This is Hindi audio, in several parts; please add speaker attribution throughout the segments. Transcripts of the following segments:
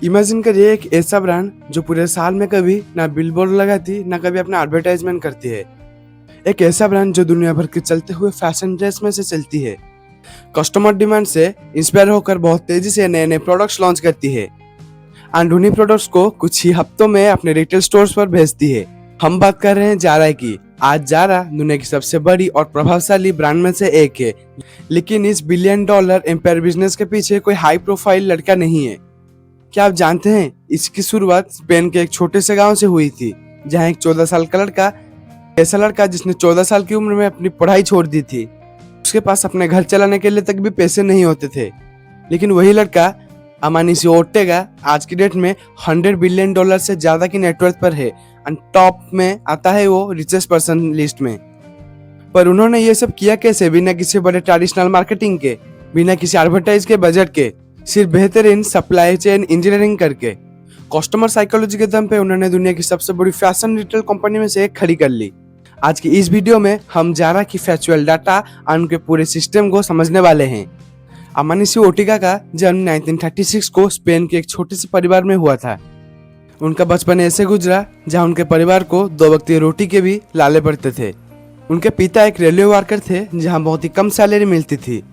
Speaker 1: इमेजिन करिए एक ऐसा ब्रांड जो पूरे साल में कभी ना बिलबोर्ड लगाती ना कभी अपना एडवर्टाइजमेंट करती है। एक ऐसा ब्रांड जो दुनिया भर के चलते हुए फैशन ड्रेस में से चलती है, कस्टमर डिमांड से इंस्पायर होकर बहुत तेजी से नए नए प्रोडक्ट्स लॉन्च करती है एंड उन्हीं प्रोडक्ट्स को कुछ ही हफ्तों में अपने रिटेल स्टोर्स पर भेजती है। हम बात कर रहे हैं जारा की। आज जारा दुनिया की सबसे बड़ी और प्रभावशाली ब्रांड में से एक है, लेकिन इस बिलियन डॉलर एम्पायर बिजनेस के पीछे कोई हाई प्रोफाइल लड़का नहीं है। क्या आप जानते हैं इसकी शुरुआत स्पेन के एक छोटे से गांव से हुई थी, जहां एक 14 साल का लड़का, ऐसा लड़का जिसने 14 साल की उम्र में अपनी पढ़ाई छोड़ दी थी। उसके पास अपने घर चलाने के लिए तक भी पैसे नहीं होते थे, लेकिन वही लड़का अमानिसियो ओर्टेगा आज की डेट में 100 बिलियन डॉलर से ज्यादा की नेटवर्थ पर है एंड टॉप में आता है वो रिचेस्ट पर्सन लिस्ट में। पर उन्होंने ये सब किया कैसे? बिना किसी बड़े ट्रेडिशनल मार्केटिंग के, बिना किसी एडवर्टाइज के बजट के, सिर्फ बेहतरीन सप्लाई चेन इंजीनियरिंग करके, कस्टमर साइकोलॉजी के दम पे उन्होंने दुनिया की सबसे बड़ी फैशन रिटेल कंपनी में से एक खड़ी कर ली। आज की इस वीडियो में हम जारा की फैक्चुअल डाटा और उनके पूरे सिस्टम को समझने वाले हैं। अमानिसियो ओर्टेगा का जन्म 1936 को स्पेन के एक छोटे से परिवार में हुआ था। उनका बचपन ऐसे गुजरा जहां उनके परिवार को 2 वक्त की रोटी के भी लाले पड़ते थे। उनके पिता एक रेलवे वर्कर थे जहां बहुत ही कम सैलरी मिलती थी।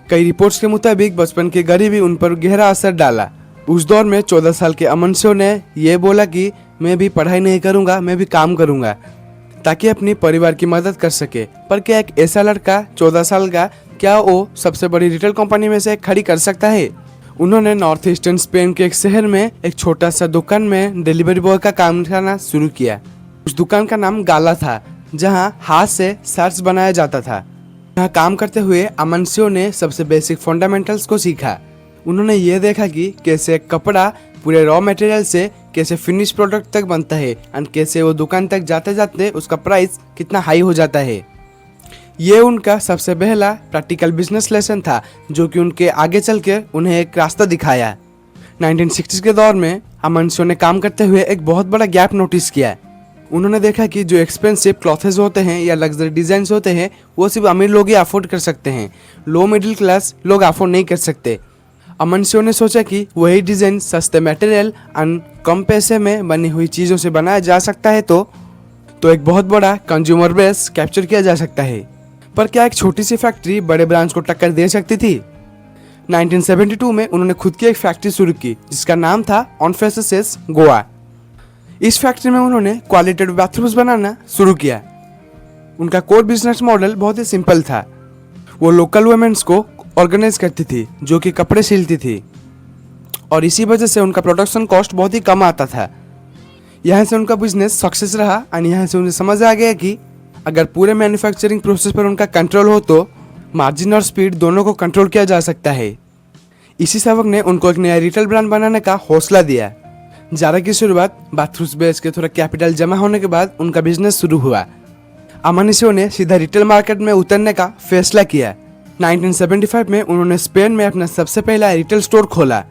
Speaker 1: कई रिपोर्ट्स के मुताबिक बचपन की गरीबी उन पर गहरा असर डाला। उस दौर में 14 साल के अमानिसियो ने यह बोला कि मैं भी पढ़ाई नहीं करूंगा, मैं भी काम करूंगा ताकि अपनी परिवार की मदद कर सके। पर क्या एक ऐसा लड़का 14 साल का, क्या वो सबसे बड़ी रिटेल कंपनी में से खड़ी कर सकता है? उन्होंने नॉर्थ ईस्टर्न स्पेन के एक शहर में एक छोटा सा दुकान में डिलीवरी बॉय का काम करना शुरू किया। उस दुकान का नाम गाला था, जहां हाथ से शर्ट्स बनाया जाता था। यहाँ काम करते हुए अमानिसियो ने सबसे बेसिक फंडामेंटल्स को सीखा। उन्होंने ये देखा कि कैसे एक कपड़ा पूरे रॉ मटेरियल से कैसे फिनिश प्रोडक्ट तक बनता है एंड कैसे वो दुकान तक जाते जाते उसका प्राइस कितना हाई हो जाता है। ये उनका सबसे पहला प्रैक्टिकल बिजनेस लेसन था, जो कि उनके आगे चल के उन्हें एक रास्ता दिखाया। 1960 के दौर में अमानिसियो ने काम करते हुए एक बहुत बड़ा गैप नोटिस किया। उन्होंने देखा कि जो एक्सपेंसिव क्लॉथेज होते हैं या लग्जरी डिजाइन होते हैं वो सिर्फ अमीर लोग ही अफोर्ड कर सकते हैं, लो मिडिल क्लास लोग अफोर्ड नहीं कर सकते। अमानिसियो ने सोचा कि वही डिजाइन सस्ते मटेरियल और कम पैसे में बनी हुई चीज़ों से बनाया जा सकता है तो एक बहुत बड़ा कंज्यूमर बेस कैप्चर किया जा सकता है। पर क्या एक छोटी सी फैक्ट्री बड़े ब्रांड्स को टक्कर दे सकती थी? 1972 में उन्होंने खुद की एक फैक्ट्री शुरू की जिसका नाम था ऑनफेसेस गोवा। इस फैक्ट्री में उन्होंने क्वालिटेटिव बाथरूम्स बनाना शुरू किया। उनका कोर बिजनेस मॉडल बहुत ही सिंपल था। वो लोकल वुमेन्स को ऑर्गेनाइज करती थी जो कि कपड़े सिलती थी, और इसी वजह से उनका प्रोडक्शन कॉस्ट बहुत ही कम आता था। यहाँ से उनका बिजनेस सक्सेस रहा और यहाँ से उन्हें समझ आ गया कि अगर पूरे मैन्युफैक्चरिंग प्रोसेस पर उनका कंट्रोल हो तो मार्जिन और स्पीड दोनों को कंट्रोल किया जा सकता है। इसी सबक ने उनको एक नया रिटेल ब्रांड बनाने का हौसला दिया। जारा की शुरुआत बाथरूम्स बेच के थोड़ा कैपिटल जमा होने के बाद उनका बिजनेस शुरू हुआ। अमानिसियो ने सीधा रिटेल मार्केट में उतरने का फैसला किया। 1975 में उन्होंने स्पेन में अपना सबसे पहला रिटेल स्टोर खोला।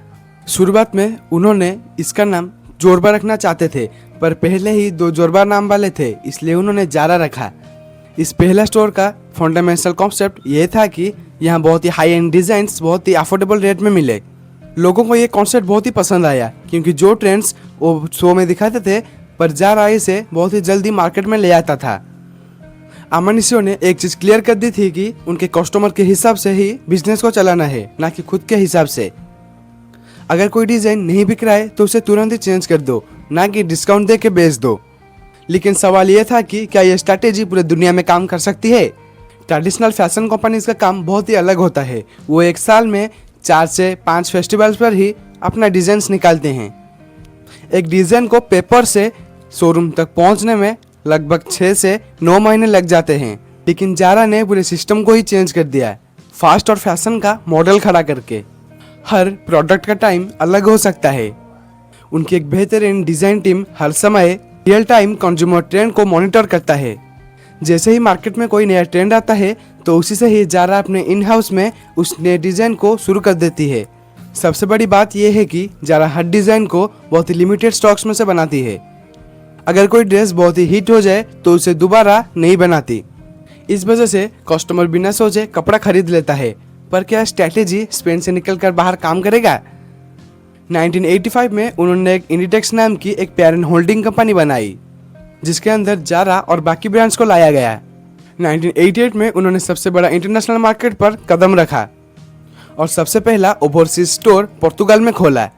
Speaker 1: शुरुआत में उन्होंने इसका नाम जोरबा रखना चाहते थे, पर पहले ही 2 जोरबा नाम वाले थे, इसलिए उन्होंने जारा रखा। इस पहला स्टोर का फंडामेंटल कॉन्सेप्ट ये था कि यहाँ बहुत ही हाई एंड डिजाइन्स बहुत ही अफोर्डेबल रेट में मिले। लोगों को ये कॉन्सेप्ट बहुत ही पसंद आया क्योंकि जो ट्रेंड्स वो शो में दिखाते थे, पर जारा इसे बहुत ही जल्दी मार्केट में ले आता था। अमानिसियो ने एक चीज क्लियर कर दी थी कि उनके कस्टमर के हिसाब से ही बिजनेस को चलाना है, ना कि खुद के हिसाब से। अगर कोई डिजाइन नहीं बिक रहा है तो उसे तुरंत ही चेंज कर दो, ना कि डिस्काउंट दे के बेच दो। लेकिन सवाल यह था कि क्या यह स्ट्रैटेजी पूरे दुनिया में काम कर सकती है? ट्रेडिशनल फैशन कंपनीज का काम बहुत ही अलग होता है। वो एक साल में 4 से 5 फेस्टिवल्स पर ही अपना डिजाइन्स निकालते हैं। एक डिजाइन को पेपर से शोरूम तक पहुंचने में लगभग 6 से 9 महीने लग जाते हैं। लेकिन जारा ने पूरे सिस्टम को ही चेंज कर दिया, फास्ट और फैशन का मॉडल खड़ा करके। हर प्रोडक्ट का टाइम अलग हो सकता है। उनकी एक बेहतरीन डिजाइन टीम हर समय रियल टाइम कंज्यूमर ट्रेंड को मॉनिटर करता है। जैसे ही मार्केट में कोई नया ट्रेंड आता है तो उसी से ही जारा अपने इन हाउस में उस नए डिजाइन को शुरू कर देती है। सबसे बड़ी बात यह है कि जारा हर डिजाइन को बहुत ही लिमिटेड स्टॉक्स में से बनाती है। अगर कोई ड्रेस बहुत ही हिट हो जाए तो उसे दोबारा नहीं बनाती। इस वजह से कस्टमर बिना सोचे कपड़ा खरीद लेता है। पर क्या स्ट्रैटेजी स्पेन से निकलकर बाहर काम करेगा? 1985 में उन्होंने एक इंडिटेक्स नाम की एक पेरेंट होल्डिंग कंपनी बनाई, जिसके अंदर जारा और बाकी ब्रांड्स को लाया गया। 1988 में उन्होंने सबसे बड़ा इंटरनेशनल मार्केट पर कदम रखा और सबसे पहला ओवरसीज स्टोर पोर्तुगाल में खोला।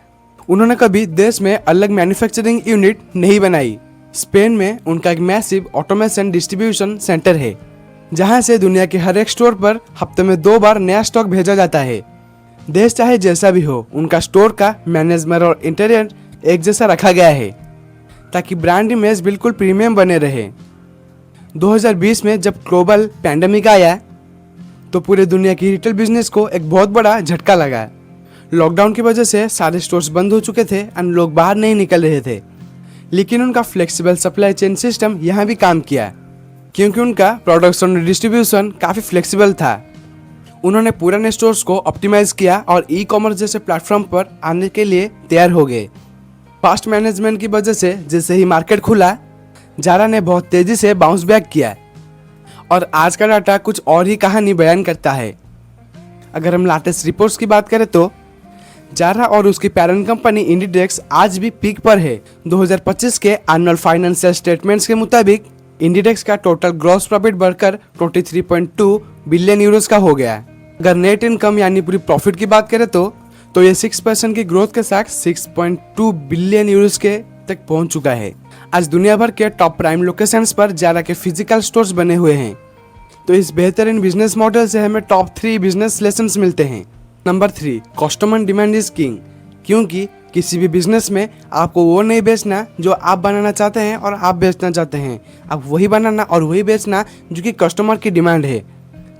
Speaker 1: उन्होंने कभी देश में अलग मैन्युफैक्चरिंग यूनिट नहीं बनाई। स्पेन में उनका एक मैसिव ऑटोमेशन डिस्ट्रीब्यूशन सेंटर है, जहां से दुनिया के हर एक स्टोर पर हफ्ते में 2 बार नया स्टॉक भेजा जाता है। देश चाहे जैसा भी हो, उनका स्टोर का मैनेजमेंट और इंटीरियर एक जैसा रखा गया है ताकि ब्रांड इमेज बिल्कुल प्रीमियम बने रहे। 2020 में जब ग्लोबल पैंडेमिक आया तो पूरे दुनिया की रिटेल बिजनेस को एक बहुत बड़ा झटका लगा। लॉकडाउन की वजह से सारे स्टोर्स बंद हो चुके थे और लोग बाहर नहीं निकल रहे थे, लेकिन उनका फ्लेक्सिबल सप्लाई चेन सिस्टम यहाँ भी काम किया क्योंकि उनका प्रोडक्शन और डिस्ट्रीब्यूशन काफ़ी फ्लेक्सिबल था। उन्होंने पुराने स्टोर्स को ऑप्टिमाइज किया और ई कॉमर्स जैसे प्लेटफॉर्म पर आने के लिए तैयार हो गए। फास्ट मैनेजमेंट की वजह से जैसे ही मार्केट खुला, जारा ने बहुत तेजी से बाउंस बैक किया और आज का डाटा कुछ और ही कहानी बयान करता है। अगर हम लेटेस्ट रिपोर्ट्स की बात करें तो जारा और उसकी पेरेंट कंपनी इंडिटेक्स आज भी पीक पर है। 2025 के एनुअल फाइनेंशियल स्टेटमेंट्स के मुताबिक इंडिटेक्स का टोटल ग्रॉस प्रॉफिट बढ़कर 23.2 बिलियन यूरोस का हो गया। अगर नेट इनकम यानी पूरी प्रॉफिट की बात करें तो ये 6% की ग्रोथ के साथ 6.2 बिलियन यूरोस के तक पहुंच चुका है। आज दुनिया भर के टॉप प्राइम लोकेशंस पर जारा के फिजिकल स्टोर्स बने हुए हैं। तो इस बेहतरीन बिजनेस मॉडल से हमें टॉप 3 बिजनेस लेसन्स मिलते हैं। Number 3, customer demand is king. क्योंकि किसी भी बिजनेस में आपको वो नहीं बेचना जो आप बनाना चाहते हैं और आप बेचना चाहते हैं, आप वही बनाना और वही बेचना जो कि कस्टमर की डिमांड है।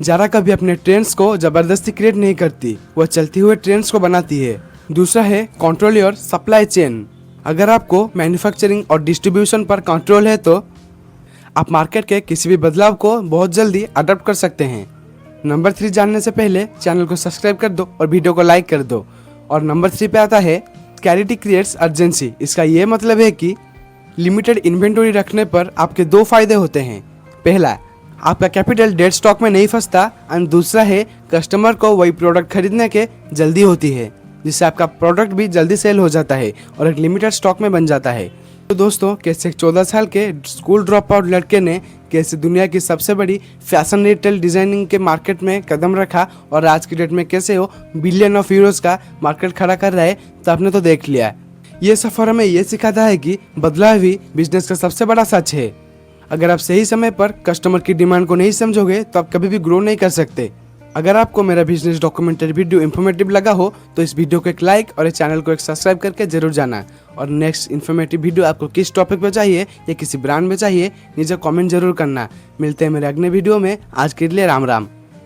Speaker 1: जारा कभी अपने ट्रेंड्स को जबरदस्ती क्रिएट नहीं करती, वह चलती हुए ट्रेंड्स को बनाती है। दूसरा है कंट्रोल योर सप्लाई चेन। अगर आपको मैन्युफैक्चरिंग और डिस्ट्रीब्यूशन पर कंट्रोल है तो आप मार्केट के किसी भी बदलाव को बहुत जल्दी अडॉप्ट कर सकते हैं। नंबर 3 जानने से पहले चैनल को सब्सक्राइब कर दो और वीडियो को लाइक कर दो। और नंबर 3 पे आता है क्लैरिटी क्रिएट्स अर्जेंसी। इसका ये मतलब है कि लिमिटेड इन्वेंटरी रखने पर आपके 2 फायदे होते हैं। पहला, आपका कैपिटल डेड स्टॉक में नहीं फंसता और दूसरा है कस्टमर को वही प्रोडक्ट खरीदने के जल्दी होती है, जिससे आपका प्रोडक्ट भी जल्दी सेल हो जाता है और एक लिमिटेड स्टॉक में बन जाता है। तो दोस्तों, कैसे एक 14 साल के स्कूल ड्रॉप आउट लड़के ने कैसे दुनिया की सबसे बड़ी फैशन रिटेल डिजाइनिंग के मार्केट में कदम रखा और आज की डेट में कैसे वो बिलियन ऑफ यूरोस का मार्केट खड़ा कर रहा है, तो आपने तो देख लिया। ये सफर हमें ये सिखाता है कि बदलाव ही बिजनेस का सबसे बड़ा सच है। अगर आप सही समय पर कस्टमर की डिमांड को नहीं समझोगे तो आप कभी भी ग्रो नहीं कर सकते। अगर आपको मेरा बिजनेस डॉक्यूमेंट्री वीडियो इन्फॉर्मेटिव लगा हो तो इस वीडियो को एक लाइक और इस चैनल को एक सब्सक्राइब करके जरूर जाना। और नेक्स्ट इन्फॉर्मेटिव वीडियो आपको किस टॉपिक पे चाहिए या किसी ब्रांड में चाहिए, नीचे कमेंट जरूर करना। मिलते हैं मेरे अगले वीडियो में। आज के लिए राम राम।